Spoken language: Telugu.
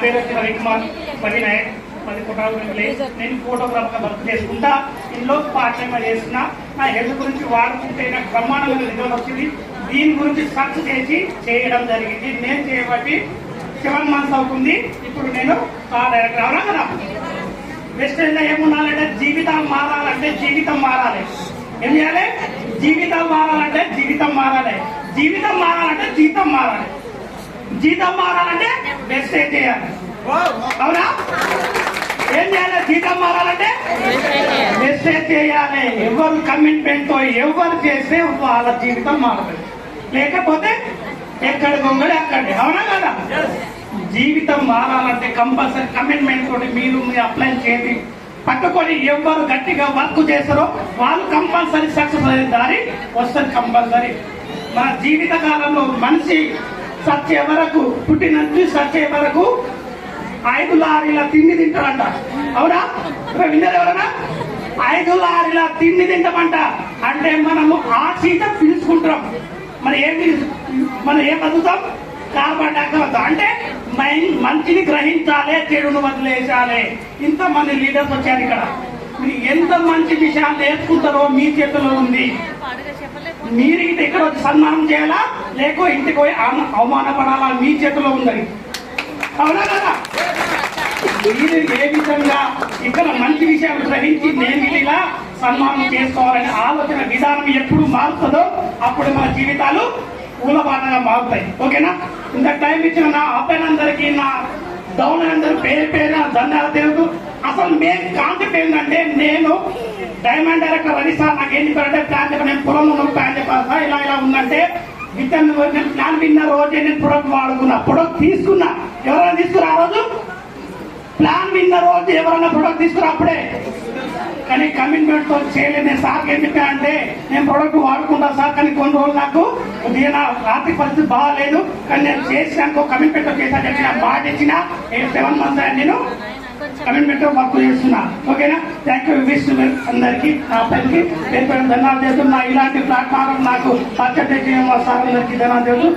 పేరు వచ్చి రవికుమార్, 10 నాయక్, 10 ఫోటోగ్రఫీ విలేజ్. నేను ఫోటోగ్రాఫర్గా వర్క్ చేసుకుంటా, ఇంట్లో పార్ట్ టైం చేస్తున్నా. నా హెల్త్ గురించి వాడుకుంటే నాకు బ్రహ్మాండమైన రిజల్ట్ వచ్చింది. దీని గురించి సర్చ్ చేసి చేయడం జరిగింది. నేను చేయబట్టి 7 months అవుతుంది. ఇప్పుడు నేను డైరెక్టర్ అవునా కదా. వెస్టర్న్లో ఏముండాలంటే జీవితం మారాలంటే జీవితం మారాలి. ఏం చేయాలి? జీవితం మారాలంటే జీవితం మారాలి. జీవితం మారాలంటే జీతం మారాలి. జీతం మారాలంటే వెస్టేజ్ చేయాలి. అవునా? ఏం చేయాలి? జీతం మారాలంటే వెస్టేజ్ చేయాలి. ఎవరు కమిట్మెంట్ తో ఎవరు చేస్తే వాళ్ళ జీవితం మారుతుంది. లేకపోతే ఎక్కడ గొంగడి అక్కడే. అవునా కదా? జీవితం మారాలంటే కంపల్సరీ కమిట్మెంట్ తోటి మీరు అప్లై చేసి పట్టుకొని ఎవరు గట్టిగా వర్క్ చేస్తారో వాళ్ళు కంపల్సరీ సక్సెస్ అయ్యే దారి వస్తుంది. కంపల్సరీ మన జీవిత కాలంలో మనిషి సచ్చే వరకు, పుట్టినంచి సచ్చే వరకు 5 లారీల తిండి తింటారంట. అవునా? విన్నారు ఎవరన్నా? 5 లారీల తిండి తింటామంట. అంటే మనము ఆక్సిజన్ పీల్చుకుంటాం. మనం ఏం బతుకుతాం? Carbon dioxide. అంటే మంచిని గ్రహించాలి, చెడును వదిలేసాలి. ఇంతమంది లీడర్స్ వచ్చారు ఇక్కడ. మీరు ఎంత మంచి విషయాలు నేర్చుకుంటారో మీ చేతిలో ఉంది. మీరు ఇక్కడ వచ్చి సన్మానం చేయాలా, లేకో ఇంటికి పోయి అవమానపడాలా, మీ చేతిలో ఉందని. అవునా కదా? మీరు ఏ విధంగా ఇక్కడ మంచి విషయాలు గ్రహించి నేను ఇలా సన్మానం చేసుకోవాలనే ఆలోచన విధానం ఎప్పుడు మారుతుందో అప్పుడు మన జీవితాలు పూలబాటగా మారుతాయి. ఓకేనా? ఇంత టైం ఇచ్చిన నా అబ్బాయిలందరికీ, నా డౌన్ అందరూ పేరు పేరు ధన్యవాదాలు తెలుగు. అసలు మెయిన్ కాన్సెప్ట్ ఏంటంటే, నేను డైమండ్ డైరెక్టర్ రవి సార్ నాకు ఏం చెప్పారంటే, ప్లాన్ చెప్పాను. నేను పొలంలో ప్లాన్ చెప్పాను సార్, ఇలా ఇలా ఉందంటే విత్తనం నేను ప్లాన్ విన్న రోజే నేను ప్రొడక్ట్ వాడుకున్నా, ప్రొడక్ట్ తీసుకున్నా. ఎవరైనా తీసుకురా? ఆ రోజు ప్లాన్ విన్న రోజు ఎవరైనా ప్రొడక్ట్ తీసుకురా? అప్పుడే. కానీ కమిట్మెంట్ తో చేయలేదు. నేను సార్కి ఏం చెప్పానంటే, నేను ప్రొడక్ట్ వాడుకుంటా సార్, కానీ కొన్ని రోజులు నాకు నా ఆర్థిక పరిస్థితి బాగాలేదు, కానీ నేను చేసినాక కమిట్మెంట్ తో చేశాను చెప్పి నాకు మాట ఇచ్చిన 7 months నేను కమిట్మెంట్ తో వర్క్ చేస్తున్నా. ఓకేనా? Thank you. విష్ అందరికీ, నా ఫ్రెండ్కి పేరు పేరు ధన్యవాదాలు చేస్తున్నా. ఇలాంటి ప్లాట్ఫామ్ నాకు పచ్చడి సార్ అందరికీ ధన్యవాదాలు.